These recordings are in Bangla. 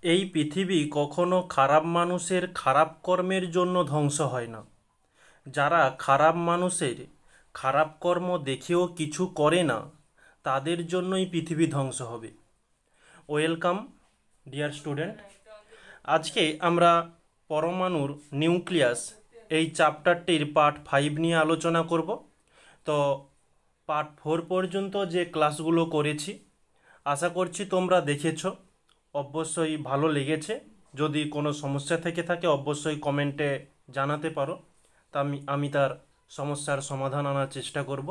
এই পৃথিবী কখনো খারাপ মানুষের খারাপ কর্মের জন্য ধ্বংস হয় না। যারা খারাপ মানুষের খারাপ কর্ম দেখেও কিছু করে না, তাদের জন্যই পৃথিবী ধ্বংস হবে। Welcome dear student. আজকে আমরা পরমাণুর নিউক্লিয়াস এই চ্যাপ্টারটির পার্ট 5 নিয়ে আলোচনা করব। তো পার্ট 4 পর্যন্ত যে ক্লাসগুলো করেছি আশা করছি তোমরা দেখেছো, অবশ্যই ভালো লেগেছে। যদি কোনো সমস্যা থেকে থাকে অবশ্যই কমেন্টে জানাতে পারো, তা আমি তার সমস্যার সমাধান আনার চেষ্টা করব।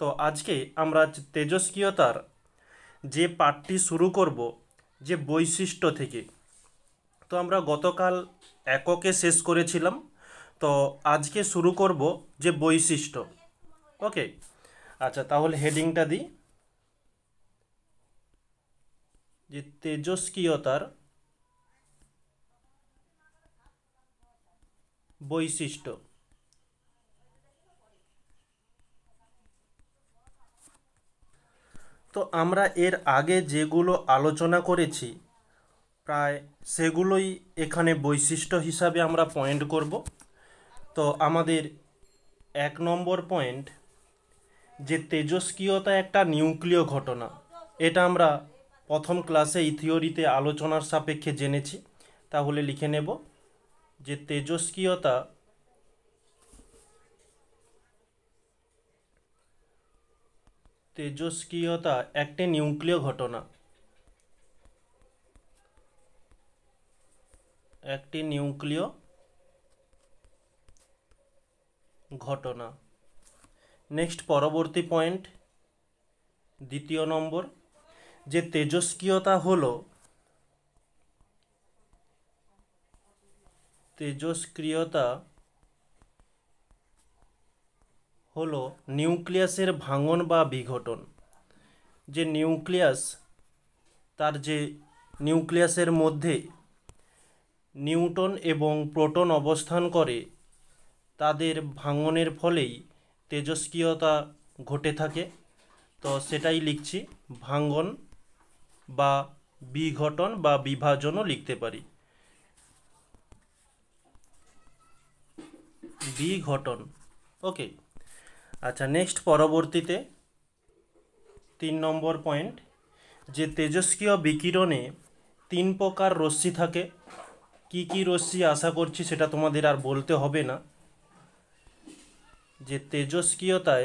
তো আজকে আমরা তেজস্ক্রিয়তার যে পাঠটি শুরু করব, যে বৈশিষ্ট্য থেকে। তো আমরা গতকাল এককে শেষ করেছিলাম, তো আজকে শুরু করব যে বৈশিষ্ট্য। ওকে, আচ্ছা তাহলে হেডিংটা দিই, যে তেজস্ক্রিয়তার বৈশিষ্ট্য। তো আমরা এর আগে যেগুলো আলোচনা করেছি প্রায় সেগুলোই এখানে বৈশিষ্ট্য হিসাবে আমরা পয়েন্ট করব। তো আমাদের 1 নম্বর পয়েন্ট, যে তেজস্ক্রিয়তা একটা নিউক্লিয় ঘটনা। এটা আমরা প্রথম ক্লাসে এই থিওরিতে আলোচনার সাপেক্ষে জেনেছি। তাহলে লিখে নেব যে তেজস্ক্রিয়তা একটি নিউক্লিয় ঘটনা। একটি নিউক্লিয় ঘটনা। নেক্সট পরবর্তী পয়েন্ট, 2 নম্বর, যে তেজস্ক্রিয়তা হলো নিউক্লিয়াসের ভাঙন বা বিঘটন। যে নিউক্লিয়াস, তার যে নিউক্লিয়াসের মধ্যে নিউট্রন এবং প্রোটন অবস্থান করে, তাদের ভাঙনের ফলেই তেজস্ক্রিয়তা ঘটে থাকে। তো সেটাই লিখছি, ভাঙন বা বিঘটন বা বিভাজনও লিখতে পারি, বিঘটন। ওকে, আচ্ছা নেক্সট পরবর্তীতে 3 নম্বর পয়েন্ট, যে তেজস্ক্রিয় বিকিরণে 3 প্রকার রশ্মি থাকে। কি কি রশ্মি আশা করছি সেটা তোমাদের আর বলতে হবে না। যে তেজস্ক্রিয়তার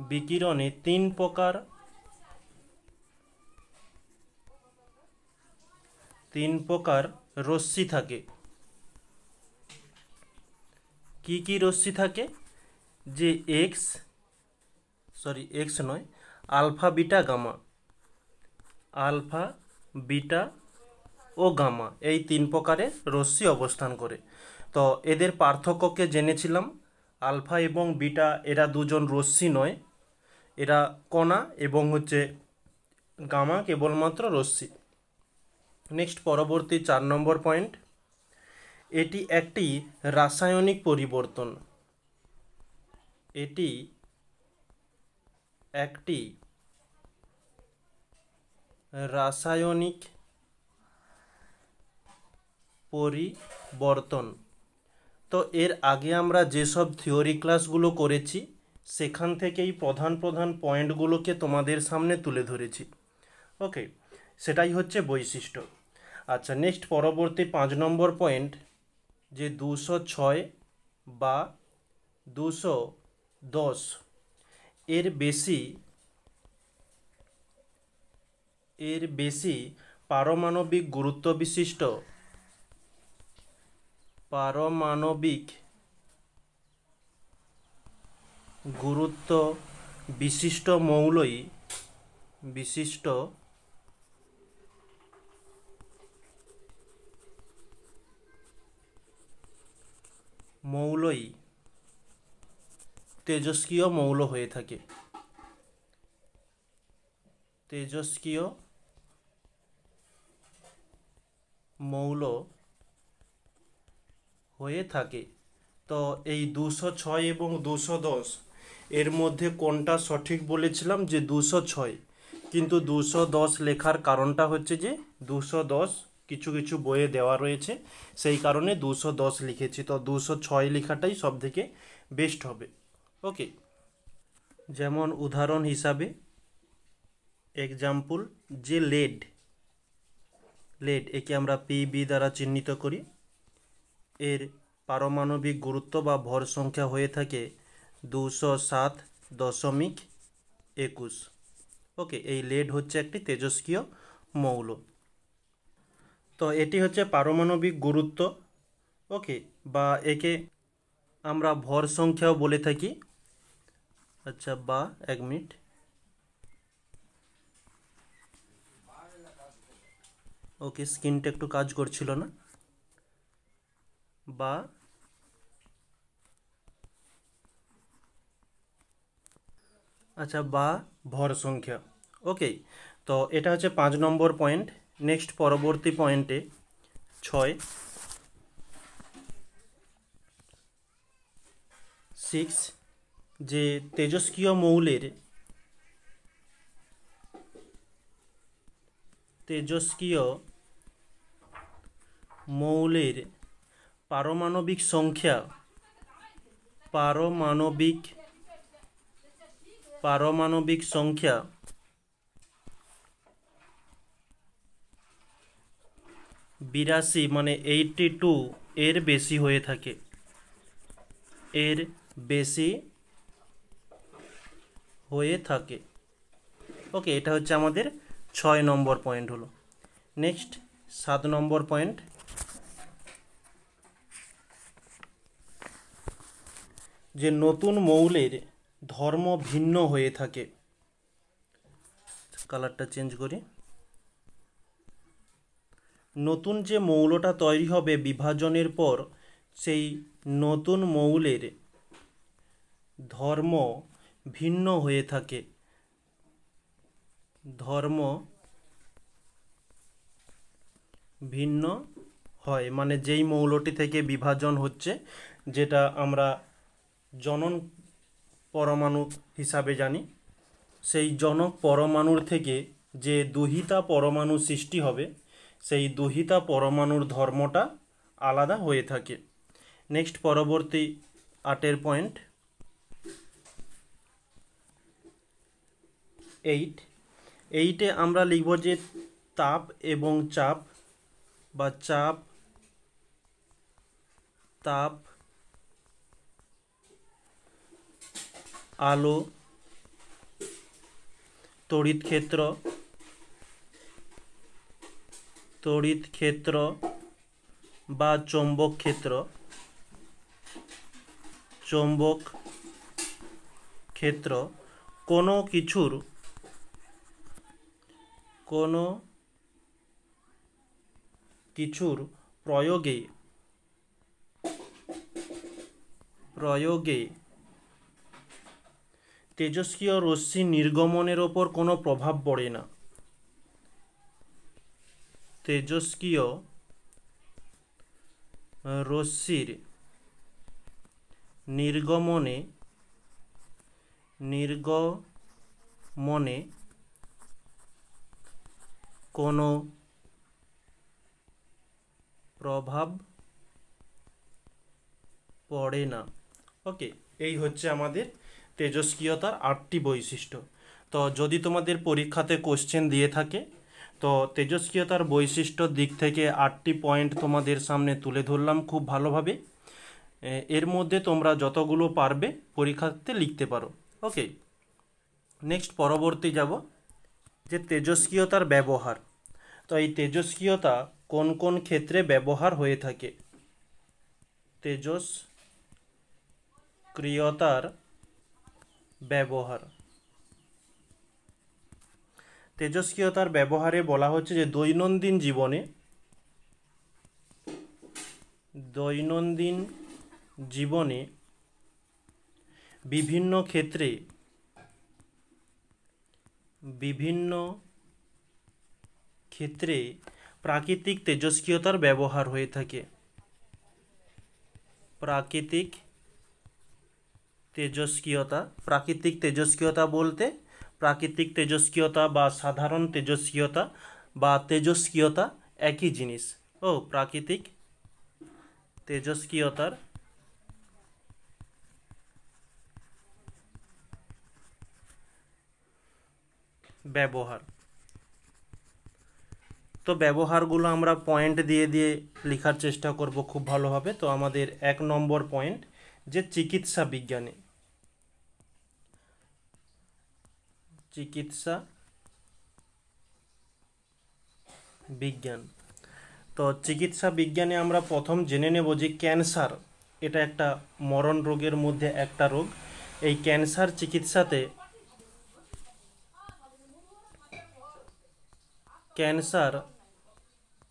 বিকিরণে 3 প্রকার রশ্মি থাকে। কি কি রশ্মি থাকে? যে alpha beta gamma, alpha beta ও গামা, এই 3 প্রকারের রশ্মি অবস্থান করে। তো এদের পার্থক্যকে জেনেছিলাম। আলফা এবং বিটা এরা দুজন রশ্মি নয়, এরা কণা, এবং গামা কেবলমাত্র রশ্মি। নেক্সট পরবর্তী 4 নম্বর পয়েন্ট, এটি একটি রাসায়নিক পরিবর্তন। এটি একটি রাসায়নিক পরিবর্তন। তো এর আগে আমরা যেসব থিওরি ক্লাসগুলো করেছি সেখান থেকেই প্রধান পয়েন্টগুলোকে তোমাদের সামনে তুলে ধরেছি। ওকে, সেটাই হচ্ছে বৈশিষ্ট্য। আচ্ছা নেক্সট পরবর্তী 5 নম্বর পয়েন্ট, যে 206 বা 210 এর বেশি পারমাণবিক গুরুত্ব বিশিষ্ট মৌলই তেজস্ক্রিয় মৌল হয়ে থাকে। তেজস্ক্রিয় মৌল হয়ে থাকে। তো এই 206 এবং 210 এর মধ্যে কোনটা সঠিক বলেছিলাম যে 206, কিন্তু 210 লেখার কারণটা হচ্ছে যে 210 কিছু কিছু বইয়ে দেওয়া রয়েছে, সেই কারণে 210 লিখেছি। তো 206 লেখাটাই সব থেকে বেস্ট হবে। ওকে, যেমন উদাহরণ হিসাবে এক্সাম্পল, যে লেড একে আমরা পিবি দ্বারা চিহ্নিত করি, এর পারমাণবিক গুরুত্ব বা ভর সংখ্যা হয়ে থাকে 207.21। ওকে, এই লেড হচ্ছে একটি তেজস্ক্রিয় মৌল। তো এটি হচ্ছে পারমাণবিক গুরুত্ব। ওকে, বা একে আমরা ভর সংখ্যাও বলে থাকি। আচ্ছা, বা 1 মিনিট, ওকে স্ক্রিনটা একটু কাজ করছিল না। বা আচ্ছা, বা ভর সংখ্যা। ওকে, তো এটা হচ্ছে 5 নম্বর পয়েন্ট। নেক্সট পরবর্তী পয়েন্টে 6, 6, যে তেজস্ক্রিয় মৌলের পারমাণবিক সংখ্যা পারমাণবিক সংখ্যা 82 মানে 82 এর বেশি হয়ে থাকে, এর বেশি হয়ে থাকে। ওকে, এটা হচ্ছে আমাদের 6 নম্বর পয়েন্ট হলো। নেক্সট 7 নম্বর পয়েন্ট, যে নতুন মৌলের ধর্ম ভিন্ন হয়ে থাকে। কালারটা চেঞ্জ করি। নতুন যে মৌলটা তৈরি হবে বিভাজনের পর, সেই নতুন মৌলের ধর্ম ভিন্ন হয়ে থাকে। ধর্ম ভিন্ন হয় মানে যেই মৌলটি থেকে বিভাজন হচ্ছে, যেটা আমরা জনন পরমাণু হিসাবে জানি, সেই জনক পরমাণুর থেকে যে দুহিতা পরমাণু সৃষ্টি হবে, সেই দুহিতা পরমাণুর ধর্মটা আলাদা হয়ে থাকে। নেক্সট পরবর্তী 8 পয়েন্ট, 8 আমরা লিখব যে তাপ এবং চাপ, বা চাপ, তাপ, আলো, তড়িৎ ক্ষেত্র বা চৌম্বক ক্ষেত্র কোনো কিছুর প্রয়োগে তেজস্ক্রিয় রশ্মি নির্গমনের ওপর কোনো প্রভাব পড়ে না। তেজস্ক্রিয় রশ্মির নির্গমনে কোনো প্রভাব পড়ে না। ওকে, এই হচ্ছে আমাদের তেজস্ক্রিয়তার 8টি বৈশিষ্ট্য। তো যদি তোমাদের পরীক্ষাতে কোশ্চেন দিয়ে থাকে, তো তেজস্ক্রিয়তার বৈশিষ্ট্যর দিক থেকে 8টি পয়েন্ট তোমাদের সামনে তুলে ধরলাম খুব ভালোভাবে। এর মধ্যে তোমরা যতগুলো পারবে পরীক্ষাতে লিখতে পারো। ওকে, নেক্সট পরবর্তী যাব, যে তেজস্ক্রিয়তার ব্যবহার। তো এই তেজস্ক্রিয়তা কোন কোন ক্ষেত্রে ব্যবহার হয়ে থাকে? তেজস্ক্রিয়তার ব্যবহারে বলা হচ্ছে যে দৈনন্দিন জীবনে বিভিন্ন ক্ষেত্রে প্রাকৃতিক তেজস্ক্রিয়তার ব্যবহার হয়ে থাকে। প্রাকৃতিক তেজস্ক্রিয়তা। প্রাকৃতিক তেজস্ক্রিয়তা বলতে প্রাকৃতিক তেজস্ক্রিয়তা বা সাধারণ তেজস্ক্রিয়তা বা তেজস্ক্রিয়তা একই জিনিস। প্রাকৃতিক তেজস্ক্রিয়তার ব্যবহার। তো ব্যবহারগুলো আমরা পয়েন্ট দিয়ে দিয়ে লেখার চেষ্টা করব খুব ভালোভাবে। তো আমাদের 1 নম্বর পয়েন্ট যে চিকিৎসা বিজ্ঞানে, চিকিৎসা বিজ্ঞান। তো চিকিৎসা বিজ্ঞানে আমরা প্রথম জেনে নেব যে ক্যান্সার এটা একটা মরণ রোগের মধ্যে একটা রোগ। এই ক্যান্সার চিকিৎসাতে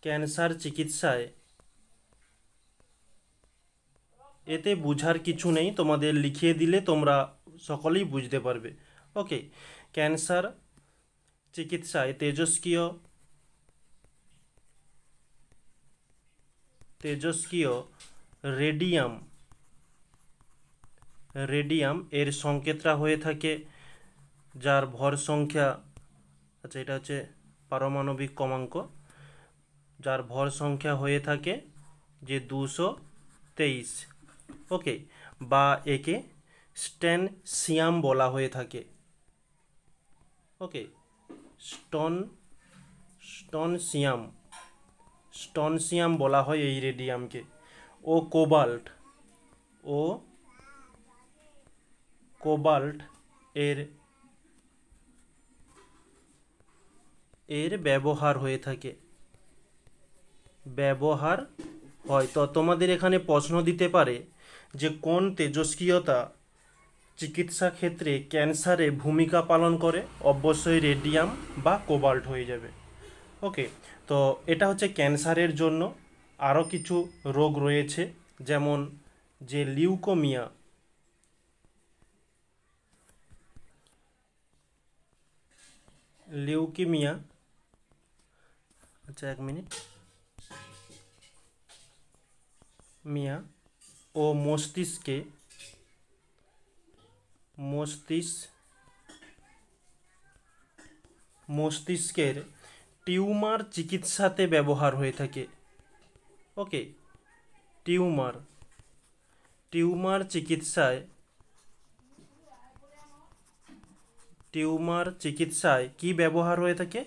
ক্যান্সার চিকিৎসায় এতে বুঝার কিছু নেই, তোমাদের লিখিয়ে দিলে তোমরা সকলেই বুঝতে পারবে। ওকে, ক্যান্সার চিকিৎসায় তেজস্ক্রিয় রেডিয়াম এর সংকেতরা হয়ে থাকে, যার ভর সংখ্যা, আচ্ছা এটা হচ্ছে পারমাণবিক ক্রমাঙ্ক, যার ভর সংখ্যা হয়ে থাকে যে 223। ওকে, বা একে স্ট্যানসিয়াম বলা হয়ে থাকে। ওকে, স্টনসিয়াম বলা হয় এই রেডিয়ামকে। ও কোবাল্ট এর ব্যবহার হয়ে থাকে, ব্যবহার হয়। তো তোমাদের এখানে প্রশ্ন দিতে পারে যে কোন তেজস্ক্রিয়তা চিকিৎসা ক্ষেত্রে ক্যান্সারে ভূমিকা পালন করে। অবশ্যই রেডিয়াম বা কোবাল্ট হয়ে যাবে। ওকে, তো এটা হচ্ছে ক্যান্সারের জন্য। আরও কিছু রোগ রয়েছে, যেমন যে লিউকেমিয়া, আচ্ছা 1 মিনিট, ও মস্তিষ্কের টিউমার চিকিৎসাতে ব্যবহার হয়ে থাকে। ওকে, টিউমার চিকিৎসায় কি ব্যবহার হয়ে থাকে?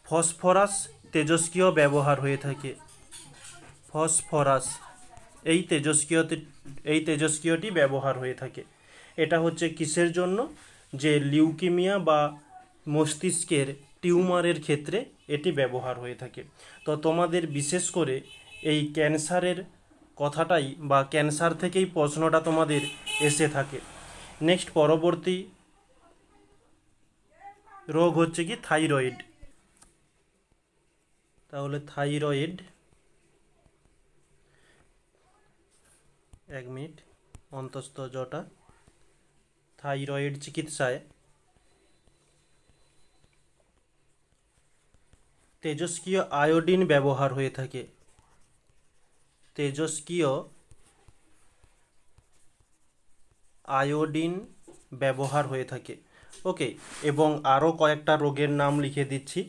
ফসফরাস তেজস্ক্রিয় ব্যবহার হয়ে থাকে। ফসফরাস এই তেজস্ক্রিয়টি ব্যবহার হয়ে থাকে। এটা হচ্ছে কিসের জন্য? যে লিউকেমিয়া বা মস্তিষ্কের টিউমারের ক্ষেত্রে এটি ব্যবহার হয়ে থাকে। তো তোমাদের বিশেষ করে এই ক্যান্সারের কথাটাই বা ক্যান্সার থেকেই প্রশ্নটা তোমাদের এসে থাকে। নেক্সট পরবর্তী রোগ হচ্ছে কি থাইরয়েড। তাহলে থাইরয়েড, 1 মিনিট, অন্তস্থ জটা। থাইরয়েড চিকিৎসায় তেজস্ক্রিয় আয়োডিন ব্যবহার হয়ে থাকে। তেজস্ক্রিয় আয়োডিন ব্যবহার হয়ে থাকে। ওকে, এবং আরও কয়েকটা রোগের নাম লিখে দিচ্ছি,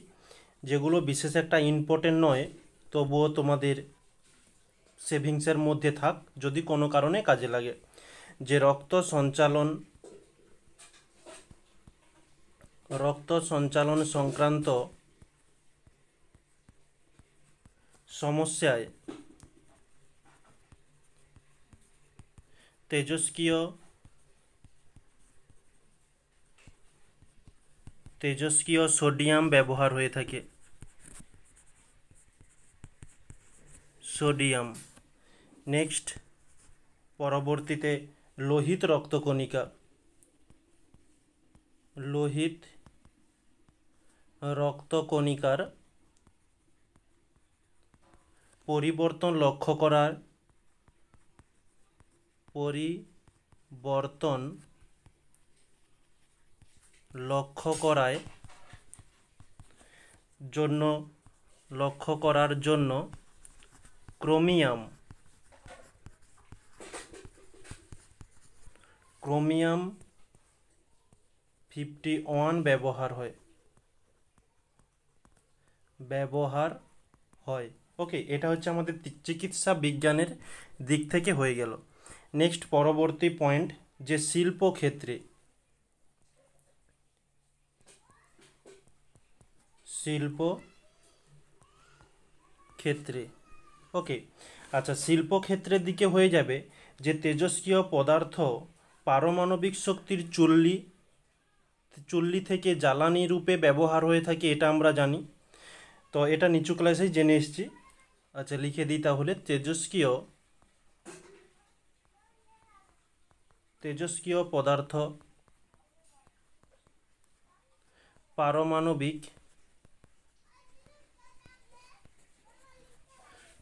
যেগুলো বিশেষ একটা ইম্পর্টেন্ট নয়, তবুও তোমাদের সেভিংসের মধ্যে থাক যদি কোনো কারণে কাজে লাগে। যে রক্ত সঞ্চালন সংক্রান্ত সমস্যায় তেজস্ক্রিয় সোডিয়াম ব্যবহার হয়ে থাকে। সোডিয়াম। নেক্সট পরবর্তীতে লোহিত রক্তকণিকার পরিবর্তন লক্ষ্য করার জন্য ক্রোমিয়াম ক্রোমিয়াম 51 ব্যবহার হয়। ওকে, এটা হচ্ছে আমাদের চিকিৎসা বিজ্ঞানের দিক থেকে হয়ে গেল। নেক্সট পরবর্তী পয়েন্ট, যে শিল্পক্ষেত্রে ওকে, আচ্ছা, শিল্পক্ষেত্রের দিকে হয়ে যাবে যে তেজস্ক্রিয় পদার্থ পারমাণবিক শক্তির চুল্লি থেকে জ্বালানি রূপে ব্যবহার হয়ে থাকে, এটা আমরা জানি। তো এটা নিচু ক্লাসেই জেনে এসেছি। আচ্ছা, লিখে দিই তাহলে, তেজস্ক্রিয় পদার্থ পারমাণবিক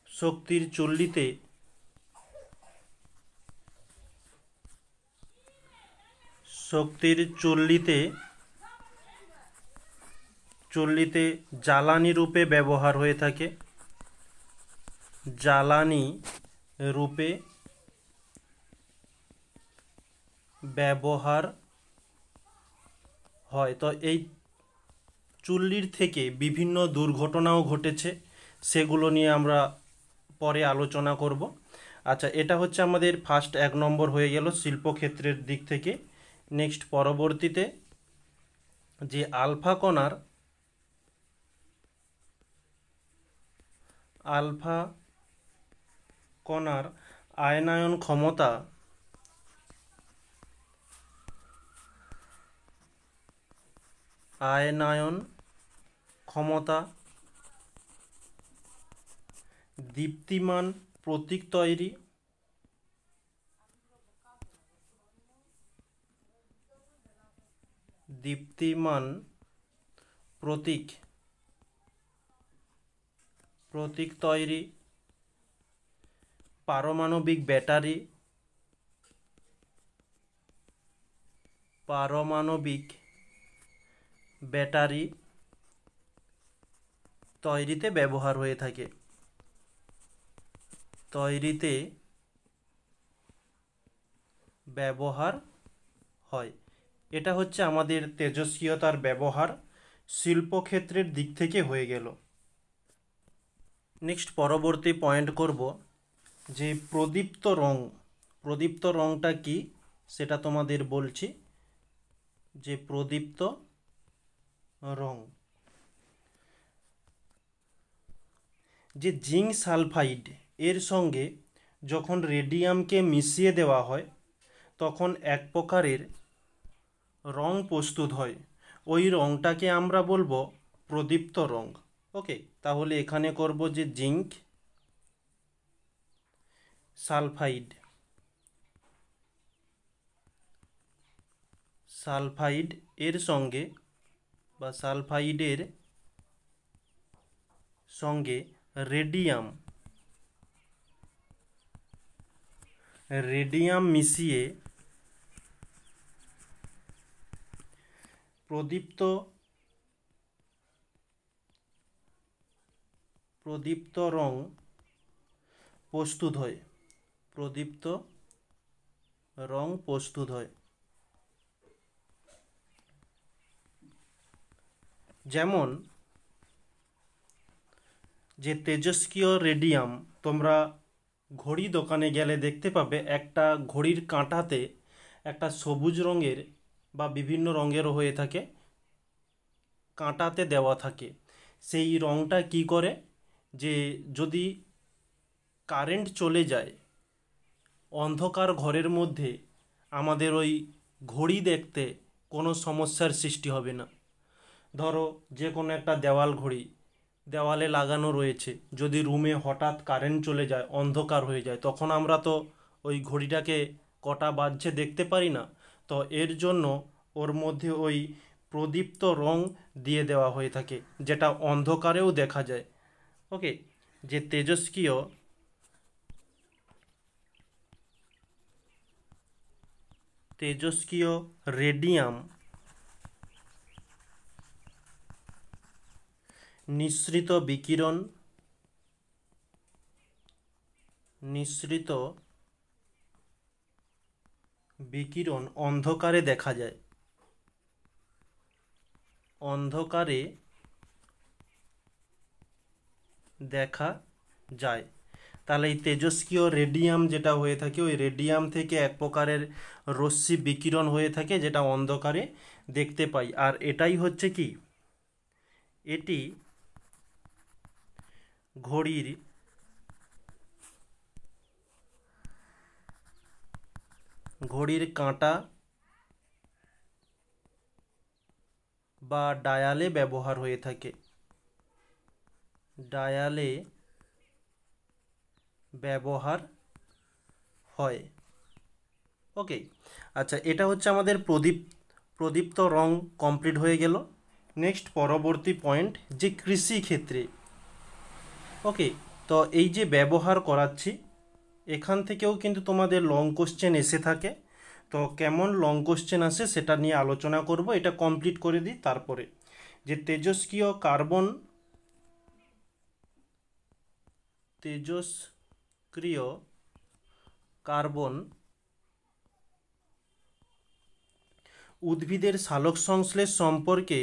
শক্তির চুল্লিতে জ্বালানি রূপে ব্যবহার হয়ে থাকে, জ্বালানি রূপে ব্যবহার হয়। তো এই চুল্লির থেকে বিভিন্ন দুর্ঘটনাও ঘটেছে, সেগুলো নিয়ে আমরা পরে আলোচনা করব। আচ্ছা, এটা হচ্ছে আমাদের ফার্স্ট 1 নম্বর হয়ে গেল শিল্পক্ষেত্রের দিক থেকে। নেক্সট পরবর্তীতে যে আলফা কণার আয়নায়ন ক্ষমতা দীপ্তিমান প্রতীক তৈরি, পারমাণবিক ব্যাটারি তৈরিতে ব্যবহার হয়ে থাকে, হয়। এটা হচ্ছে আমাদের তেজস্ক্রিয়তার ব্যবহার শিল্পক্ষেত্রের দিক থেকে হয়ে গেল। নেক্সট পরবর্তী পয়েন্ট করব যে প্রদীপ্ত রঙটা কি সেটা তোমাদের বলছি। যে প্রদীপ্ত রং, যে জিঙ্ক সালফাইড এর সঙ্গে যখন রেডিয়ামকে মিশিয়ে দেওয়া হয় তখন এক প্রকারের রং প্রস্তুত হয়, ওই রংটাকে আমরা বলবো প্রদীপ্ত রং। ওকে, তাহলে এখানে করব যে জিঙ্ক সালফাইড এর সঙ্গে বা সালফাইডের সঙ্গে রেডিয়াম মিশিয়ে প্রদীপ্ত রং প্রস্তুত হয়। যেমন যে তেজস্ক্রিয় রেডিয়াম, তোমরা ঘড়ি দোকানে গেলে দেখতে পাবে একটা ঘড়ির কাঁটাতে একটা সবুজ রঙের বা বিভিন্ন রঙেরও হয়ে থাকে, কাঁটাতে দেওয়া থাকে। সেই রঙটা কি করে, যে যদি কারেন্ট চলে যায় অন্ধকার ঘরের মধ্যে আমাদের ওই ঘড়ি দেখতে কোনো সমস্যার সৃষ্টি হবে না। ধরো যে কোনো একটা দেওয়ালে লাগানো রয়েছে, যদি রুমে হঠাৎ কারেন্ট চলে যায়, অন্ধকার হয়ে যায়, তখন আমরা তো ওই ঘড়িটাকে কটা বাজছে দেখতে পারি না। তো এর জন্য ওর মধ্যে ওই প্রদীপ্ত রং দিয়ে দেওয়া হয়ে থাকে, যেটা অন্ধকারেও দেখা যায়। ওকে, যে তেজস্ক্রিয় রেডিয়াম নিঃসৃত বিকিরণ অন্ধকারে দেখা যায়, অন্ধকারে দেখা যায়। তাহলে এই তেজস্ক্রিয় রেডিয়াম যেটা হয়ে থাকে, ওই রেডিয়াম থেকে এক প্রকারের রশ্মি বিকিরণ হয়ে থাকে, যেটা অন্ধকারে দেখতে পাই। আর এটাই হচ্ছে কি, এটি ঘড়ির কাঁটা বা ডায়ালে ব্যবহার হয়ে থাকে, ডায়ালে ব্যবহার হয়। ওকে, আচ্ছা, এটা হচ্ছে আমাদের প্রদীপ্ত রং কমপ্লিট হয়ে গেল। নেক্সট পরবর্তী পয়েন্ট, যে কৃষি ক্ষেত্রে, ওকে, তো এই যে ব্যবহার করাচ্ছি, এখান থেকেও কিন্তু তোমাদের লং কোশ্চেন এসে থাকে। তো কেমন লং কোশ্চেন আসে সেটা নিয়ে আলোচনা করব। এটা কমপ্লিট করে দিই, তারপরে যে তেজস্ক্রিয় কার্বন উদ্ভিদের সালোক সংশ্লেষ সম্পর্কে,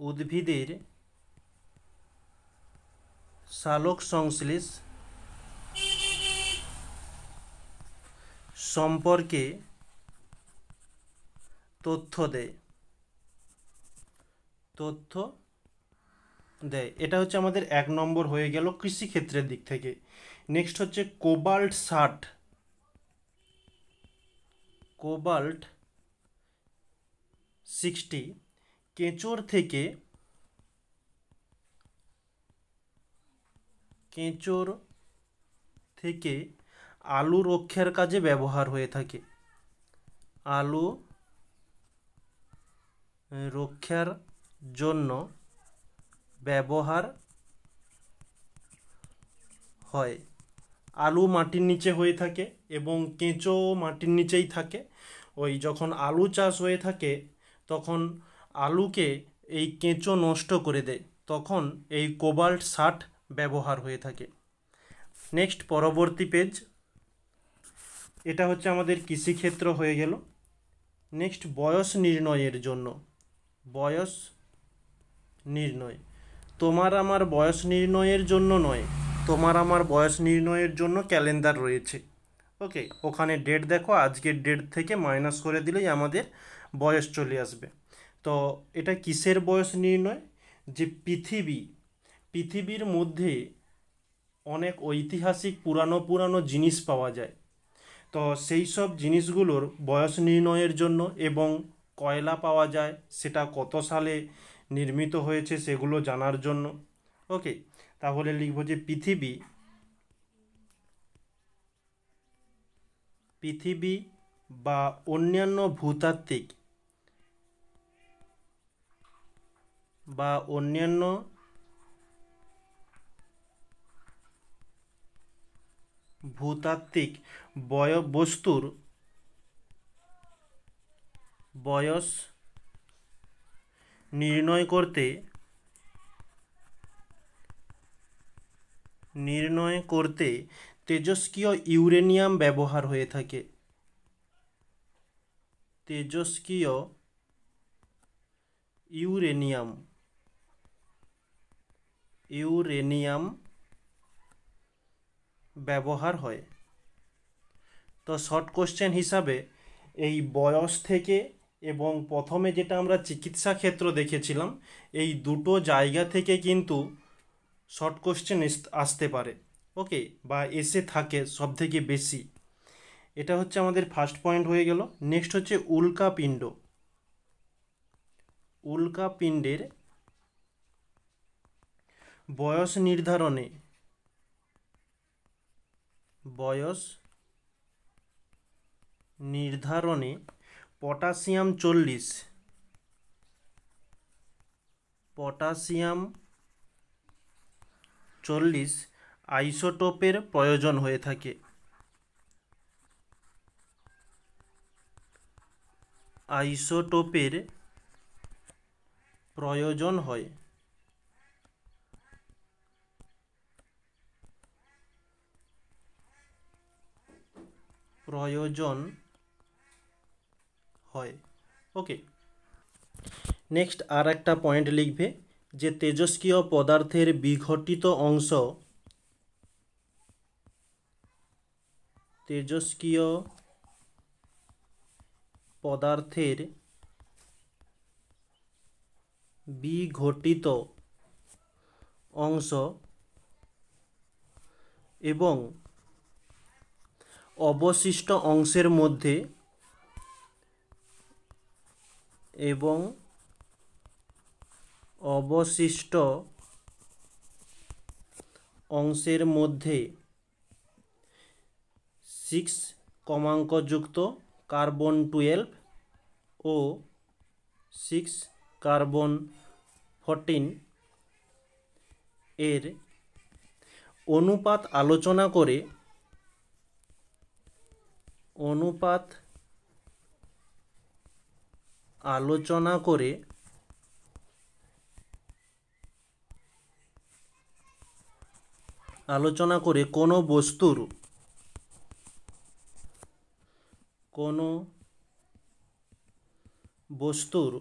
উদ্ভিদের সালোক সংশ্লেষ সম্পর্কে তথ্য দেয়, এটা হচ্ছে আমাদের 1 নম্বর হয়ে গেল কৃষিক্ষেত্রের দিক থেকে। নেক্সট হচ্ছে কোবাল্ট 60 কেঁচোর থেকে আলু রক্ষার কাজে ব্যবহার হয়ে থাকে, আলু রক্ষার জন্য ব্যবহার হয়। আলু মাটির নিচে হয়ে থাকে এবং কেঁচো মাটির নিচেই থাকে। ওই যখন আলু চাষ হয়ে থাকে তখন আলুকে এই কেঁচো নষ্ট করে দেয়, তখন এই কোবাল্ট 60 ব্যবহার হয়ে থাকে। নেক্সট পরবর্তী পেজ, এটা হচ্ছে আমাদের কৃষিক্ষেত্র হয়ে গেল। নেক্সট বয়স নির্ণয়ের জন্য, বয়স নির্ণয়, তোমার আমার বয়স নির্ণয়ের জন্য নয়, তোমার আমার বয়স নির্ণয়ের জন্য ক্যালেন্ডার রয়েছে। ওকে, ওখানে ডেট দেখো, আজকের ডেট থেকে মাইনাস করে দিলেই আমাদের বয়স চলে আসবে। তো এটা কিসের বয়স নির্ণয়, যে পৃথিবীর মধ্যে অনেক ঐতিহাসিক পুরানো জিনিস পাওয়া যায়, তো সেই সব জিনিসগুলোর বয়স নির্ণয়ের জন্য, এবং কয়লা পাওয়া যায় সেটা কত সালে নির্মিত হয়েছে সেগুলো জানার জন্য। ওকে, তাহলে লিখব যে পৃথিবী বা অন্যান্য ভূতাত্ত্বিক বস্তুর বয়স নির্ণয় করতে তেজস্ক্রিয় ইউরেনিয়াম ব্যবহার হয়ে থাকে, তেজস্ক্রিয় ইউরেনিয়াম ব্যবহার হয়। তো শর্ট কোশ্চেন হিসাবে এই বয়স থেকে, এবং প্রথমে যেটা আমরা চিকিৎসা ক্ষেত্র দেখেছিলাম, এই দুটো জায়গা থেকে কিন্তু শর্ট কোশ্চেন আসতে পারে। ওকে, বা এসে থাকে সব থেকে বেশি। এটা হচ্ছে আমাদের ফার্স্ট পয়েন্ট হয়ে গেল। নেক্সট হচ্ছে উল্কাপিণ্ডের বয়স নির্ধারণে পটাশিয়াম 40 আইসোটোপের প্রয়োজন হয়ে থাকে, আইসোটোপের প্রয়োজন হয়। প্রয়োজন হয়। ওকে, নেক্সট আর একটা পয়েন্ট লিখবে যে তেজস্ক্রিয় পদার্থের বিঘটিত অংশ, তেজস্ক্রিয় পদার্থের বিঘটিত অংশ এবং অবশিষ্ট অংশের মধ্যে সিক্স কমাঙ্কযুক্ত কার্বন 12 ও 6 কার্বন 14 এর অনুপাত আলোচনা করে কোনো বস্তুর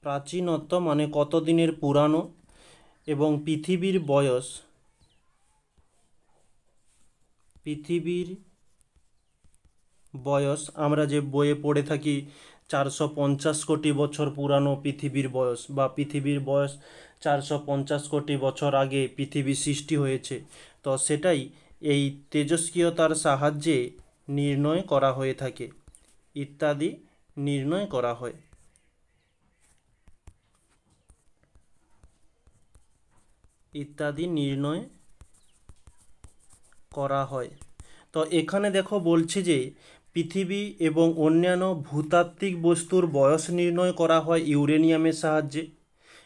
প্রাচীনত্ব মানে কতদিনের পুরানো এবং পৃথিবীর বয়স আমরা যে বইয়ে পড়ে থাকি 450 কোটি বছর পুরানো পৃথিবীর বয়স, বা পৃথিবীর বয়স 450 কোটি বছর আগে পৃথিবী সৃষ্টি হয়েছে, তো সেটাই এই তেজস্ক্রিয়তার সাহায্যে নির্ণয় করা হয়ে থাকে, ইত্যাদি নির্ণয় করা হয়। তো এখানে দেখো বলছে যে পৃথিবী এবং অন্যান্য ভূতাত্ত্বিক বস্তুর বয়স নির্ণয় করা হয় ইউরেনিয়ামের সাহায্যে,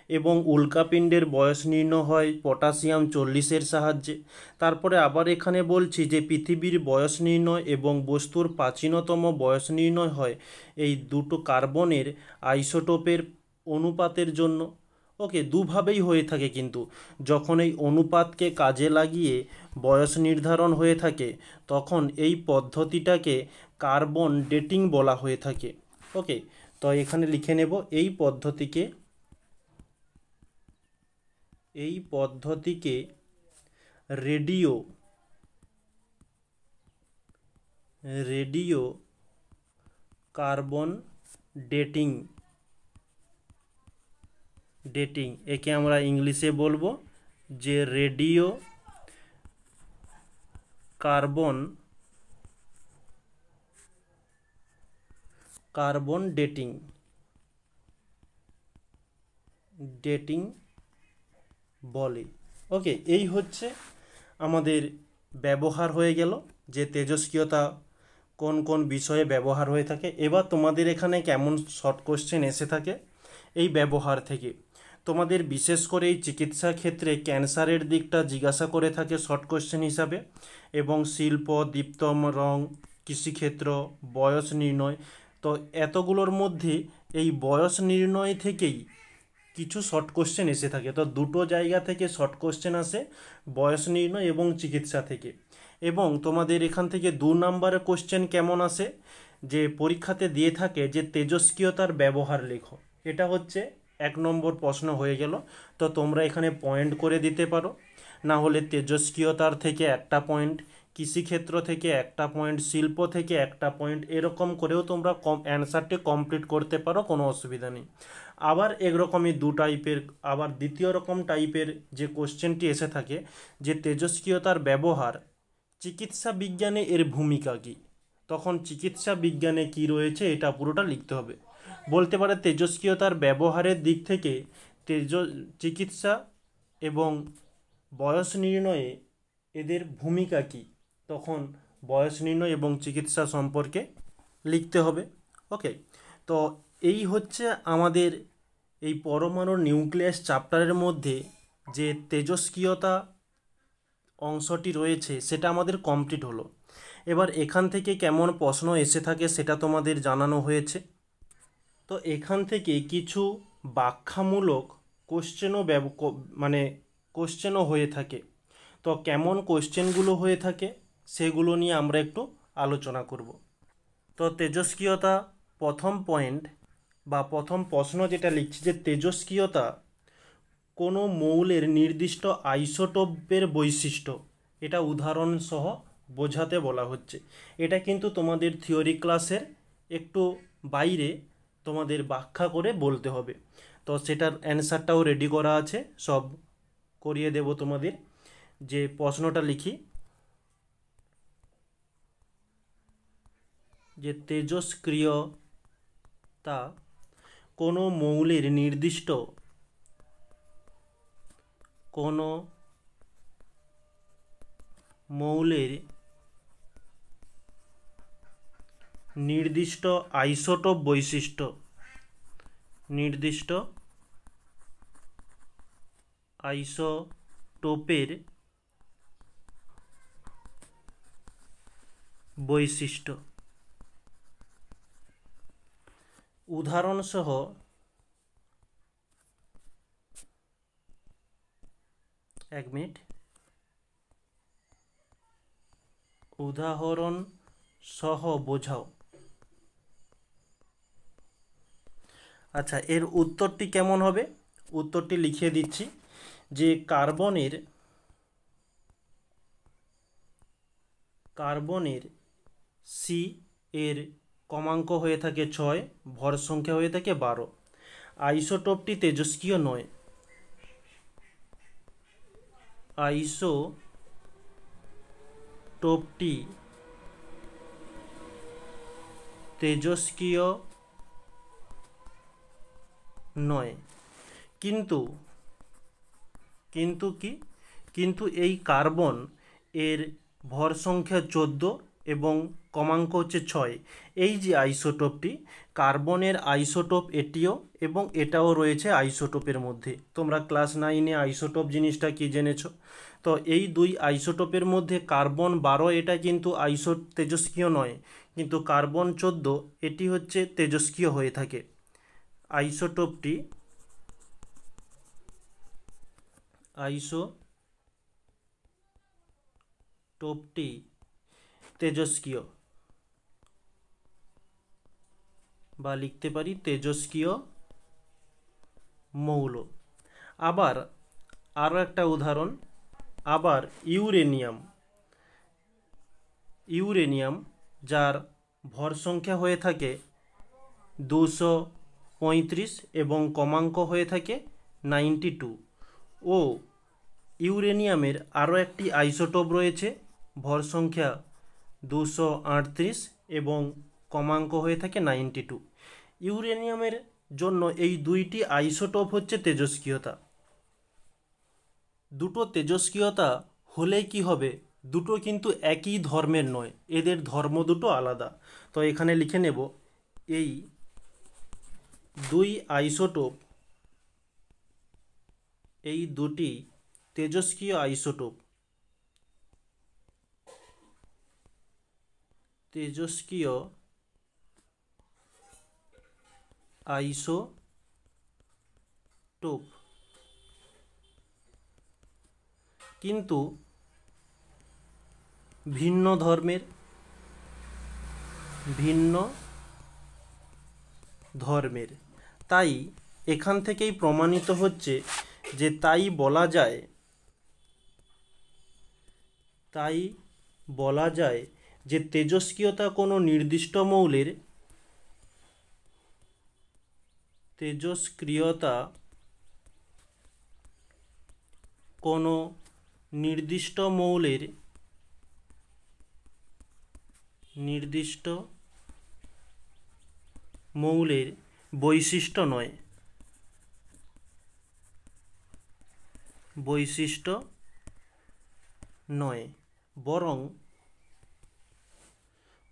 এবং উল্কাপিণ্ডের বয়স নির্ণয় হয় পটাশিয়াম 40-এর সাহায্যে। তারপরে আবার এখানে বলছি যে পৃথিবীর বয়স নির্ণয় এবং বস্তুর প্রাচীনতম বয়স নির্ণয় হয় এই দুটো কার্বনের আইসোটোপের অনুপাতের জন্য। ওকে, দুভাবেই হয়ে থাকে, কিন্তু যখন এই অনুপাতকে কাজে লাগিয়ে বয়স নির্ধারণ হয়ে থাকে তখন এই পদ্ধতিটাকে কার্বন ডেটিং বলা হয়ে থাকে। ওকে, তো এখানে লিখে নেব এই পদ্ধতিকে রেডিও কার্বন ডেটিং, একে আমরা ইংলিশে বলবো যে রেডিও কার্বন ডেটিং বলে। ওকে, এই হচ্ছে আমাদের ব্যবহার হয়ে গেল যে তেজস্ক্রিয়তা কোন কোন বিষয়ে ব্যবহার হয়ে থাকে। এবার তোমাদের এখানে কেমন শর্ট কোশ্চেন এসে থাকে এই ব্যবহার থেকে, তোমাদের বিশেষ করে এই চিকিৎসা ক্ষেত্রে ক্যান্সারের দিকটা জিজ্ঞাসা করে থাকে শর্ট কোশ্চেন হিসাবে, এবং শিল্প, দীপ্তম রং, কৃষিক্ষেত্র, বয়স নির্ণয়। তো এতগুলোর মধ্যে এই বয়স নির্ণয় থেকেই কিছু শর্ট কোশ্চেন এসে থাকে। তো দুটো জায়গা থেকে শর্ট কোশ্চেন আসে, বয়স নির্ণয় এবং চিকিৎসা থেকে। এবং তোমাদের এখান থেকে 2 নম্বরের কোশ্চেন কেমন আসে, যে পরীক্ষাতে দিয়ে থাকে যে তেজস্ক্রিয়তার ব্যবহার লেখো, এটা হচ্ছে 1 নম্বর প্রশ্ন হয়ে গেল। তো তোমরা এখানে পয়েন্ট করে দিতে পারো, না হলে তেজস্ক্রিয়তার থেকে 1টা পয়েন্ট, কৃষিক্ষেত্র থেকে 1টা পয়েন্ট, শিল্প থেকে 1টা পয়েন্ট, এরকম করেও তোমরা অ্যান্সারটি কমপ্লিট করতে পারো, কোনো অসুবিধা নেই। আবার একরকমই আবার দ্বিতীয় রকম টাইপের যে কোশ্চেনটি এসে থাকে যে তেজস্ক্রিয়তার ব্যবহার চিকিৎসা বিজ্ঞানে এর ভূমিকা কী, তখন চিকিৎসা বিজ্ঞানে কি রয়েছে এটা পুরোটা লিখতে হবে। বলতে পারে তেজস্ক্রিয়তার ব্যবহারের দিক থেকে চিকিৎসা এবং বয়স নির্ণয়ে এদের ভূমিকা কী, তখন বয়স নির্ণয় এবং চিকিৎসা সম্পর্কে লিখতে হবে। ওকে, তো এই হচ্ছে আমাদের এই পরমাণুর নিউক্লিয়াস চ্যাপ্টারের মধ্যে যে তেজস্ক্রিয়তা অংশটি রয়েছে সেটা আমাদের কমপ্লিট হলো। এবার এখান থেকে কেমন প্রশ্ন এসে থাকে সেটা তোমাদের জানানো হয়েছে। তো এখান থেকে কিছু ব্যাখ্যামূলক কোশ্চেনও হয়ে থাকে। তো কেমন কোশ্চেনগুলো হয়ে থাকে সেগুলো নিয়ে আমরা একটু আলোচনা করব। তো তেজস্ক্রিয়তা প্রথম পয়েন্ট বা প্রথম প্রশ্ন যেটা লিখছি যে তেজস্ক্রিয়তা কোনো মৌলের নির্দিষ্ট আইসোটোপের বৈশিষ্ট্য, এটা উদাহরণ সহ বোঝাতে বলা হচ্ছে। এটা কিন্তু তোমাদের থিওরি ক্লাসের একটু বাইরে তোমাদের ব্যাখ্যা করে বলতে হবে। তো সেটার অ্যান্সারটাও রেডি করা আছে, সব করিয়ে দেব তোমাদের। যে প্রশ্নটা লিখি যে তেজস্ক্রিয়তা কোনো মৌলের নির্দিষ্ট আইসোটোপ বৈশিষ্ট্য, আইসোটোপের বৈশিষ্ট্য। উদাহরণসহ উদাহরণ সহ বোঝাও। আচ্ছা, এর উত্তরটি কেমন হবে? উত্তরটি লিখিয়ে দিচ্ছি যে কার্বনের সি এর কমাঙ্ক হয়ে থাকে 6, ভর সংখ্যা হয়ে থাকে 12। আইসোটোপটি তেজস্ক্রিয় নয়। আইসোটোপটি তেজস্ক্রিয় নয়, কিন্তু এই কার্বন এর ভর সংখ্যা 14 এবং কমাঙ্ক হচ্ছে 6। এই যে আইসোটোপটি, কার্বনের আইসোটোপ এটিও এবং এটাও রয়েছে আইসোটোপের মধ্যে। তোমরা ক্লাস 9-এ আইসোটোপ জিনিসটা কি জেনেছো। তো এই দুই আইসোটোপের মধ্যে কার্বন 12 এটা কিন্তু তেজস্ক্রিয় নয়, কিন্তু কার্বন 14 এটি হচ্ছে তেজস্ক্রিয় হয়ে থাকে। আইসোটোপটি তেজস্ক্রিয়, বা লিখতে পারি তেজস্ক্রিয় মৌল। আবার আরও একটা উদাহরণ, আবার ইউরেনিয়াম যার ভর সংখ্যা হয়ে থাকে 235 এবং কমাঙ্ক হয়ে থাকে 92, ও ইউরেনিয়ামের আরও একটি আইসোটোপ রয়েছে, ভর সংখ্যা 238 এবং কমাঙ্ক হয়ে থাকে 92। ইউরেনিয়ামের জন্য এই দুইটি আইসোটোপ হচ্ছে তেজস্ক্রিয়তা। দুটো তেজস্ক্রিয়তা হলে কি হবে, দুটো কিন্তু একই ধর্মের নয়, এদের ধর্ম দুটো আলাদা। তো এখানে লিখে নেব এই দুই আইসোটোপ, এই দুটি তেজস্ক্রিয় আইসোটোপ, কিন্তু ভিন্ন ধর্মের। তাই এখান থেকেই প্রমাণিত হচ্ছে যে তাই বলা যায় যে তেজস্ক্রিয়তা কোনো নির্দিষ্ট মৌলের বৈশিষ্ট্য নয়, বরং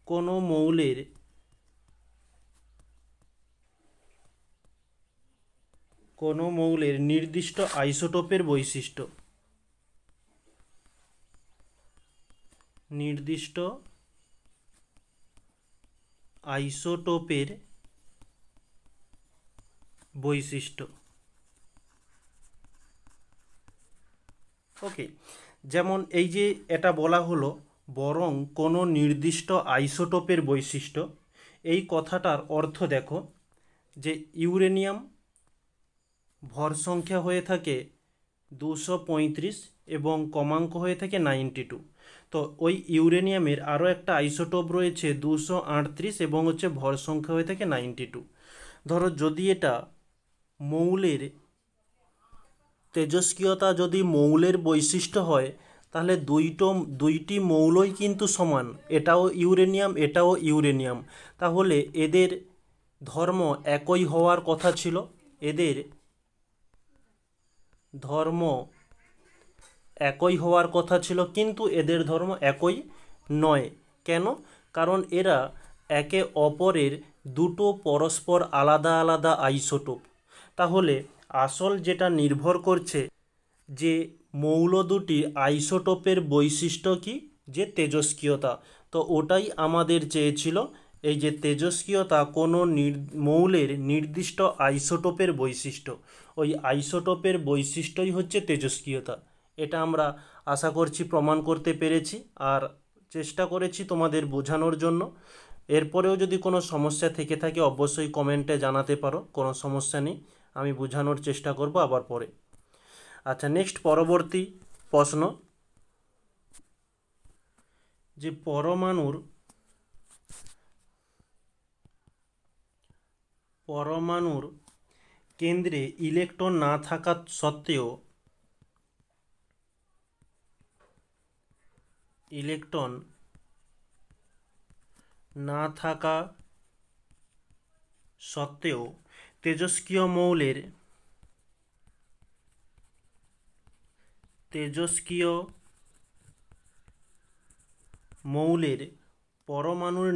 কোনো মৌলের নির্দিষ্ট আইসোটোপের বৈশিষ্ট্য। ওকে, যেমন এই যে এটা বলা হলো বরং কোনো নির্দিষ্ট আইসোটোপের বৈশিষ্ট্য, এই কথাটার অর্থ দেখো যে ইউরেনিয়াম ভর সংখ্যা হয়ে থাকে 235 এবং কমাঙ্ক হয়ে থাকে 92। তো ওই ইউরেনিয়ামের আরও একটা আইসোটোপ রয়েছে 238 এবং হচ্ছে ভর সংখ্যা হয়ে থাকে 92। ধরো যদি এটা মৌলের তেজস্ক্রিয়তা যদি মৌলের বৈশিষ্ট্য হয়, তাহলে দুইটি মৌলই কিন্তু সমান, এটাও ইউরেনিয়াম এটাও ইউরেনিয়াম, তাহলে এদের ধর্ম একই হওয়ার কথা ছিল। এদের ধর্ম একই হওয়ার কথা ছিল, কিন্তু এদের ধর্ম একই নয়। কেন? কারণ এরা একে অপরের দুটো পরস্পর আলাদা আলাদা আইসোটোপ। তাহলে আসল যেটা নির্ভর করছে যে মৌল দুটি আইসোটোপের বৈশিষ্ট্য কি, যে তেজস্ক্রিয়তা। তো ওটাই আমাদের চেয়েছিল, এই যে তেজস্ক্রিয়তা কোনো মৌলের নির্দিষ্ট আইসোটোপের বৈশিষ্ট্য, ওই আইসোটোপের বৈশিষ্ট্যই হচ্ছে তেজস্ক্রিয়তা। এটা আমরা আশা করছি প্রমাণ করতে পেরেছি, আর চেষ্টা করেছি তোমাদের বোঝানোর জন্য। এরপরেও যদি কোনো সমস্যা থেকে থাকে অবশ্যই কমেন্টে জানাতে পারো, কোনো সমস্যা নেই, আমি বোঝানোর চেষ্টা করব আবার পরে। আচ্ছা, নেক্সট পরবর্তী প্রশ্ন, যে পরমাণুর কেন্দ্রে ইলেকট্রন না থাকা সত্ত্বেও তেজস্ক্রিয় মৌলের পরমাণুর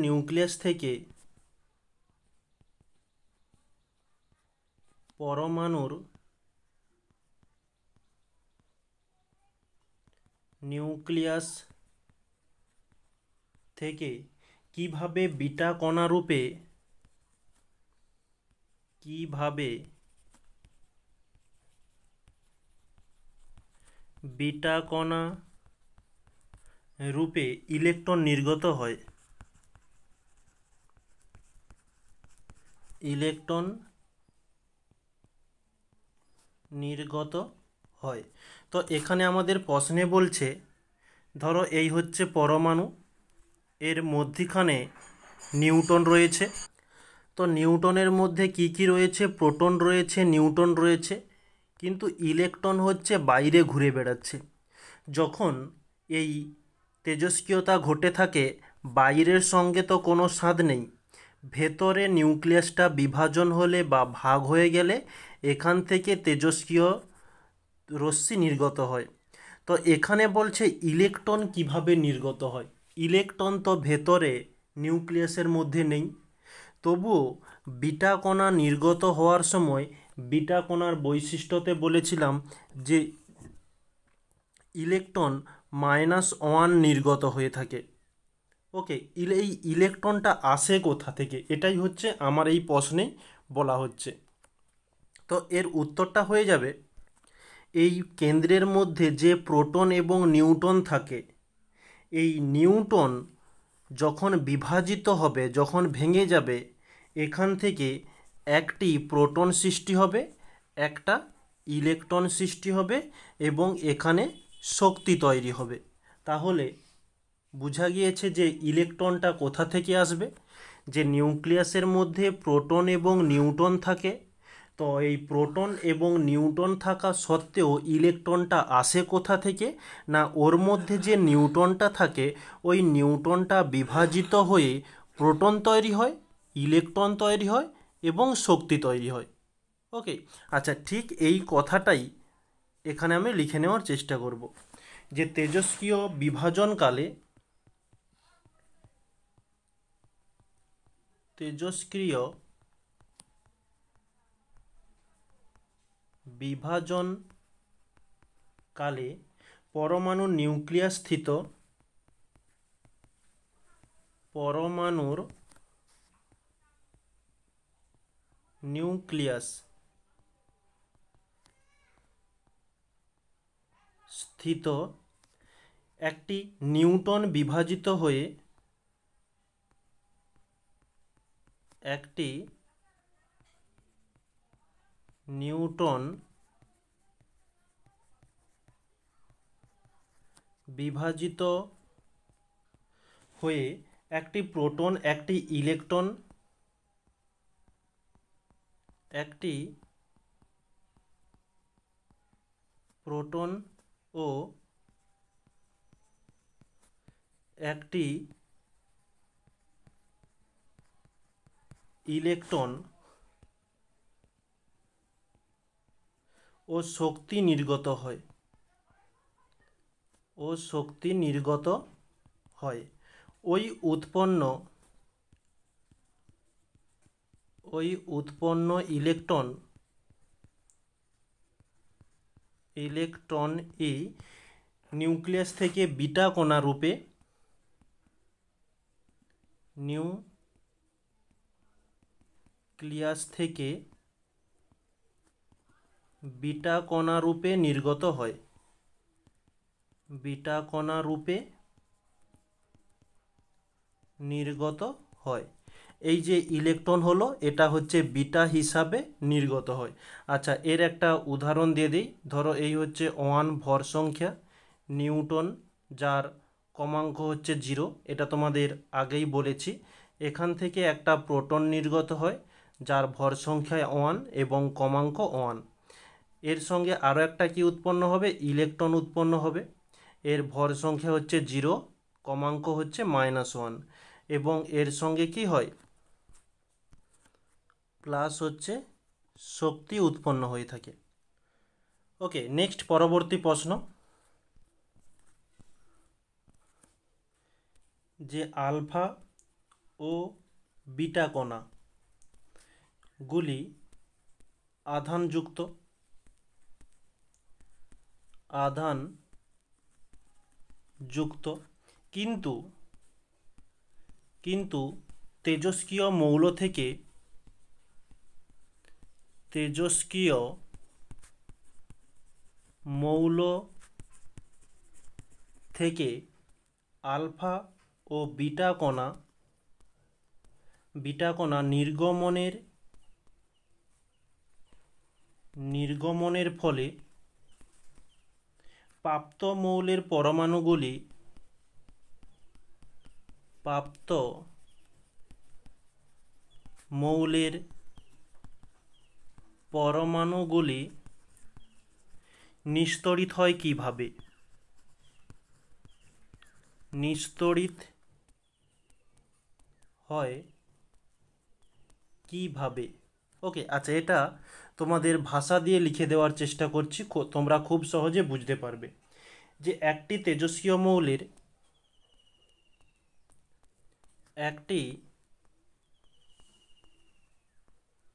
নিউক্লিয়াস থেকে কিভাবে বিটা কণা রূপে ইলেকট্রন নির্গত হয়। তো এখানে আমাদের প্রশ্নে বলছে, ধরো এই হচ্ছে পরমাণু, এর মধ্যিখানে নিউট্রন রয়েছে। তো নিউটনের মধ্যে কি কি রয়েছে? প্রোটন রয়েছে, নিউট্রন রয়েছে, কিন্তু ইলেকট্রন হচ্ছে বাইরে ঘুরে বেড়াচ্ছে। যখন এই তেজস্ক্রিয়তা ঘটে থাকে, বাইরের সঙ্গে তো কোনো স্বাদ নেই, ভেতরে নিউক্লিয়াসটা বিভাজন হলে বা ভাগ হয়ে গেলে এখান থেকে তেজস্ক্রিয় রশ্মি নির্গত হয়। তো এখানে বলছে ইলেকট্রন কিভাবে নির্গত হয়। ইলেকট্রন তো ভেতরে নিউক্লিয়াসের মধ্যে নেই, তবুও বিটা কণা নির্গত হওয়ার সময় বিটা কণার বৈশিষ্ট্যতে বলেছিলাম যে ইলেকট্রন -1 নির্গত হয়ে থাকে। ওকে, এই ইলেকট্রনটা আসে কোথা থেকে, এটাই হচ্ছে আমার এই প্রশ্নে বলা হচ্ছে। তো এর উত্তরটা হয়ে যাবে, এই কেন্দ্রের মধ্যে যে প্রোটন এবং নিউট্রন থাকে, এই নিউট্রন যখন বিভাজিত হবে, যখন ভেঙে যাবে, এখান থেকে একটি প্রোটন সৃষ্টি হবে, একটা ইলেকট্রন সৃষ্টি হবে এবং এখানে শক্তি তৈরি হবে। তাহলে বোঝা গিয়েছে যে ইলেকট্রনটা কোথা থেকে আসবে, যে নিউক্লিয়াসের মধ্যে প্রোটন এবং নিউট্রন থাকে। তো এই প্রোটন এবং নিউট্রন থাকা সত্ত্বেও ইলেকট্রনটা আসে কোথা থেকে, না ওর মধ্যে যে নিউট্রনটা থাকে ওই নিউট্রনটা বিভাজিত হয়ে প্রোটন তৈরি হয়, ইলেকট্রন তৈরি হয় এবং শক্তি তৈরি হয়। ওকে, আচ্ছা, ঠিক এই কথাটাই এখানে আমি লিখে নেওয়ার চেষ্টা করব, যে তেজস্ক্রিয় বিভাজনকালে পরমাণুর নিউক্লিয়াস স্থিত একটি নিউটন বিভাজিত হয়ে একটি নিউটন বিভাজিত হয়ে একটি প্রোটন একটি ইলেকট্রন ও একটি ইলেকট্রন ও শক্তি নির্গত হয় ওই উৎপন্ন ইলেকট্রনই নিউক্লিয়াস থেকে বিটা কণা রূপে নির্গত হয় এই যে ইলেকট্রন হলো এটা হচ্ছে বিটা হিসাবে নির্গত হয়। আচ্ছা, এর একটা উদাহরণ দিয়ে দিই। ধরো এই হচ্ছে 1 ভর সংখ্যা নিউটন, যার কমাঙ্ক হচ্ছে 0, এটা তোমাদের আগেই বলেছি। এখান থেকে একটা প্রোটন নির্গত হয় যার ভর সংখ্যা 1 এবং কমাঙ্ক 1। এর সঙ্গে আরও একটা কি উৎপন্ন হবে? ইলেকট্রন উৎপন্ন হবে। এর ভর সংখ্যা হচ্ছে 0, কমাঙ্ক হচ্ছে -1, এবং এর সঙ্গে কি হয়? প্লাস হচ্ছে শক্তি উৎপন্ন হয়ে থাকে। ওকে, নেক্সট পরবর্তী প্রশ্ন, যে আলফা ও বিটা কণাগুলি আধানযুক্ত কিন্তু তেজস্ক্রিয় মৌল থেকে আলফা ও বিটা কণা নির্গমনের ফলে প্রাপ্ত মৌলের পরমাণুগুলি নিস্তড়িত হয় কিভাবে? ওকে, আচ্ছা, এটা তোমাদের ভাষা দিয়ে লিখে দেওয়ার চেষ্টা করছি, তোমরা খুব সহজে বুঝতে পারবে। যে একটি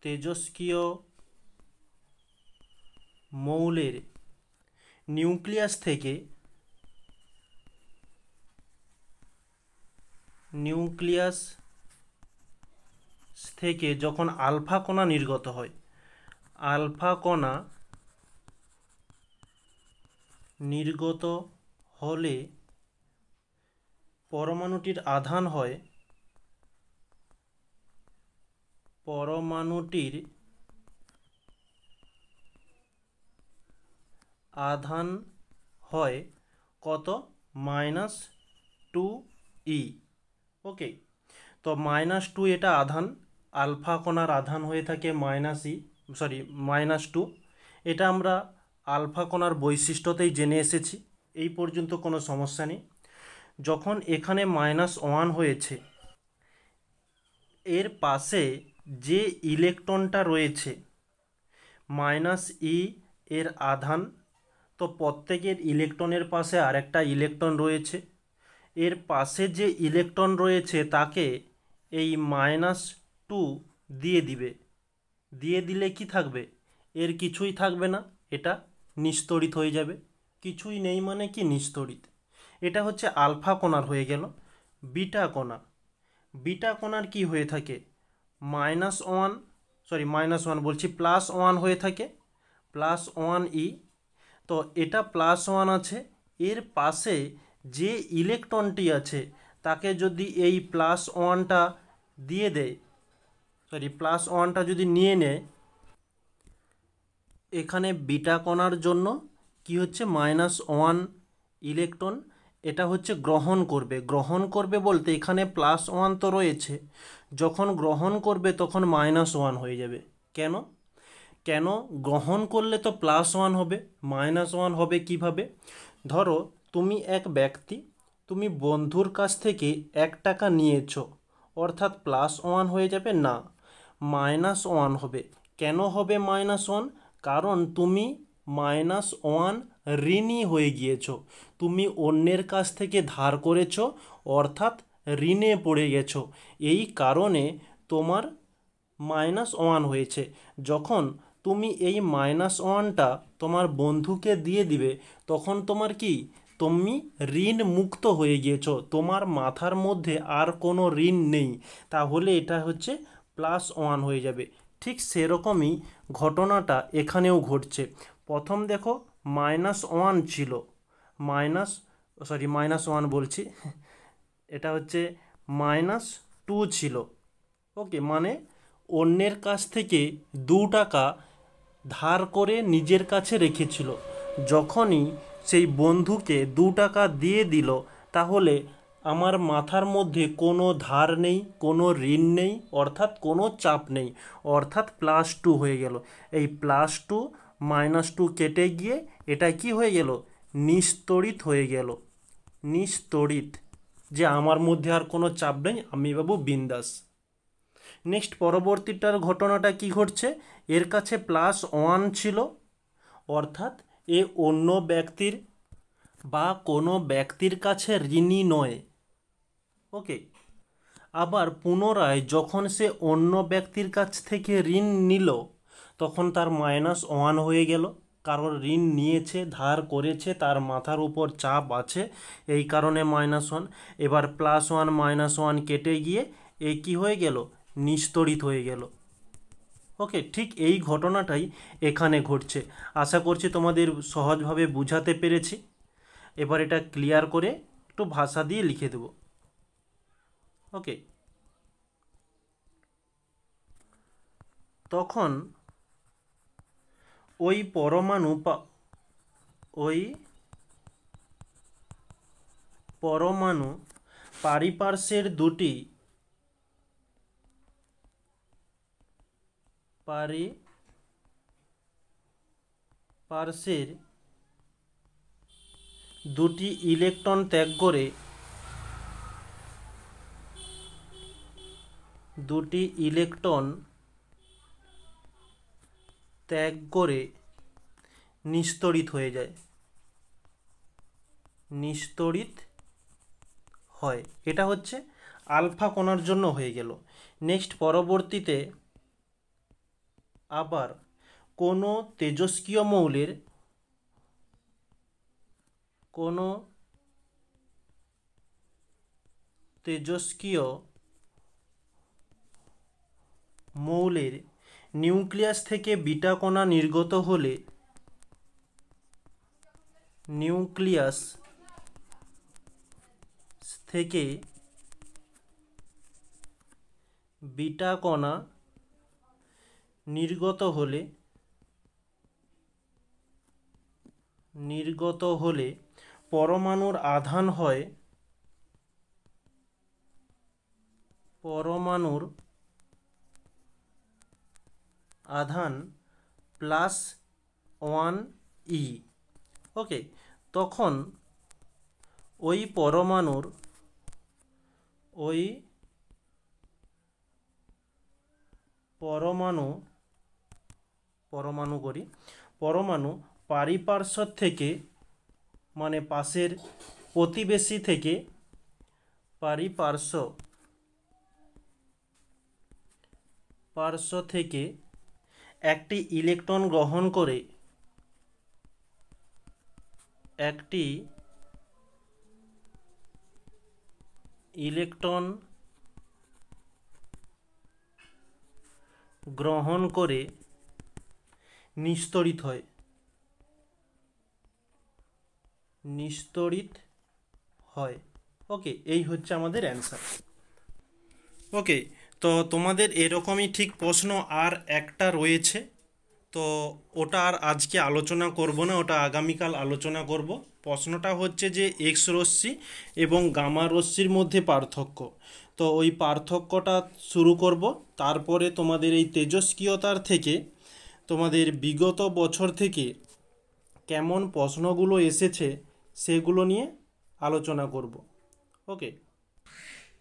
তেজস্ক্রিয় মৌলের নিউক্লিয়াস থেকে যখন আলফা কণা নির্গত হয়, আলফা কণা নির্গত হলে পরমাণুটির আধান হয় কত? -2e। ওকে, তো -2 এটা আধান, আলফা কণার আধান হয়ে থাকে -2। এটা আমরা আলফা কণার বৈশিষ্ট্যতেই জেনে এসেছি, এই পর্যন্ত কোনো সমস্যা নেই। যখন এখানে -1 হয়েছে, এর পাশে যে ইলেকট্রনটা রয়েছে -e এর আধান, তো প্রত্যেকের ইলেকট্রনের পাশে আরেকটা ইলেকট্রন রয়েছে। এর পাশে যে ইলেকট্রন রয়েছে তাকে এই -2 দিয়ে দিলে কি থাকবে? এর কিছুই থাকবে না, এটা নিস্তড়িত হয়ে যাবে। কিছুই নেই মানে কি? নিস্তড়িত। এটা হচ্ছে আলফা কণার হয়ে গেল। বিটা কণার কি হয়ে থাকে? +1 হয়ে থাকে, +1e। তো এটা +1 আছে, এর পাশে যে ইলেকট্রনটি আছে তাকে যদি এই +1টা দিয়ে দেয়, +1টা যদি নিয়ে নেয়, এখানে বিটা কণার জন্য কি হচ্ছে -1 ইলেকট্রন এটা হচ্ছে গ্রহণ করবে বলতে এখানে +1 তো রয়েছে, যখন গ্রহণ করবে তখন -1 হয়ে যাবে। কেন কেন গ্রহণ করলে তো +1 হবে, -1 হবে কিভাবে? ধরো তুমি এক ব্যক্তি, তুমি বন্ধুর কাছ থেকে 1 টাকা নিয়েছো, অর্থাৎ +1 হয়ে যাবে না, -1 হবে। কেন হবে -1? কারণ তুমি -1 ঋণী হয়ে গিয়েছো, তুমি অন্যের কাছ থেকে ধার করেছো, অর্থাৎ ঋণে পড়ে গেছো, এই কারণে তোমার -1 হয়েছে। যখন তুমি এই -1টা তোমার বন্ধুকে দিয়ে দিবে, তখন তোমার কি, তুমি ঋণ মুক্ত হয়ে গিয়েছো, তোমার মাথার মধ্যে আর কোনো ঋণ নেই, তাহলে এটা হচ্ছে +1 হয়ে যাবে। ঠিক সেরকমই ঘটনাটা এখানেও ঘটছে। প্রথম দেখো -1 ছিল, -1 বলছি, এটা হচ্ছে -2 ছিল। ওকে, মানে অন্যের কাছ থেকে 2 টাকা ধার করে নিজের কাছে রেখেছিল, যখনই সেই বন্ধুকে 2 টাকা দিয়ে দিল, তাহলে আমার মাথার মধ্যে কোনো ধার নেই, কোনো ঋণ নেই, অর্থাৎ কোনো চাপ নেই, অর্থাৎ +2 হয়ে গেল। এই +2 -2 কেটে গিয়ে এটা কি হয়ে গেল, নিস্তড়িত হয়ে গেল, নিস্তড়িত, যে আমার মধ্যে আর কোনো চাপ নেই, আমি বাবু বিন্দাস। নেক্সট পরবর্তীটার ঘটনাটা কি ঘটছে, এর কাছে +1 ছিল, অর্থাৎ এ অন্য ব্যক্তির বা কোনো ব্যক্তির কাছে ঋণী নয়। ওকে, আবার পুনরায় যখন সে অন্য ব্যক্তির কাছ থেকে ঋণ নিল, তখন তার -1 হয়ে গেল, কারণ ঋণ নিয়েছে, ধার করেছে, তার মাথার উপর চাপ আছে, এই কারণে -1। এবার +1 -1 কেটে গিয়ে এ কি হয়ে গেল, নিস্তড়িত হয়ে গেল। ওকে, ঠিক এই ঘটনাটাই এখানে ঘটছে। আশা করছি তোমাদের সহজভাবে বুঝাতে পেরেছি। এবার এটা ক্লিয়ার করে একটু ভাষা দিয়ে লিখে দেব। ওকে, তখন ওই পরমাণু পারিপার্শ্বের দুটি ইলেকট্রন ত্যাগ করে নিস্তড়িত হয়ে যায়, নিস্তড়িত হয়। এটা হচ্ছে আলফা কণার জন্য হয়ে গেল। নেক্সট পরবর্তীতে আবার কোনো তেজস্ক্রিয় মৌলের নিউক্লিয়াস থেকে বিটা কণা নির্গত হলে নিউক্লিয়াস থেকে বিটা কণা নির্গত হলে পরমাণুর আধান হয় +1e। ওকে, তখন ওই পরমাণু পারিপার্শ্ব থেকে, মানে পাশের প্রতিবেশী থেকে, পার্শ্ব থেকে একটি ইলেকট্রন গ্রহণ করে নিস্তড়িত হয়। নিস্তড়িত হয়। ওকে, এই হচ্ছে আমাদের অ্যান্সার। ওকে, তো তোমাদের এরকমই ঠিক প্রশ্ন আর একটা রয়েছে, তো ওটা আর আজকে আলোচনা করব না, ওটা আগামীকাল আলোচনা করব। প্রশ্নটা হচ্ছে যে এক্স রশ্মি এবং গামা রশ্মির মধ্যে পার্থক্য। তো ওই পার্থক্যটা শুরু করব, তারপরে তোমাদের এই তেজস্ক্রিয়তার থেকে তোমাদের বিগত বছর থেকে কেমন প্রশ্নগুলো এসেছে সেগুলো নিয়ে আলোচনা করব। ওকে,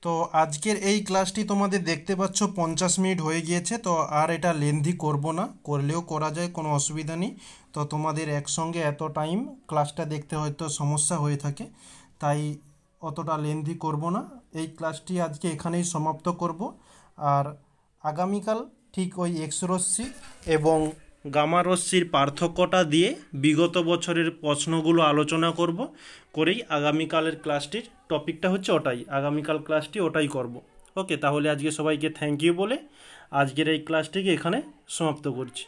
তো আজকের এই ক্লাসটি তোমাদের দেখতে পাচ্ছ 50 মিনিট হয়ে গিয়েছে, তো আর এটা লেন্দি করব না, করলেও করা যায়, কোনো অসুবিধা নেই। তো তোমাদের একসঙ্গে এত টাইম ক্লাসটা দেখতে হয়তো সমস্যা হয়ে থাকে, তাই অতটা লেন্দি করব না। এই ক্লাসটি আজকে এখানেই সমাপ্ত করব, আর আগামীকাল ঠিক ওই এক্স রশ্মি এবং গামা রশ্মির পার্থক্যটা দিয়ে বিগত বছরের প্রশ্নগুলো আলোচনা করব, করেই আগামীকালের ক্লাসটির টপিকটা হচ্ছে ওটাই, আগামীকাল ক্লাসটি ওটাই করব। ওকে, তাহলে আজকে সবাইকে থ্যাংক ইউ বলে আজকের এই ক্লাসটিকে এখানে সমাপ্ত করছি।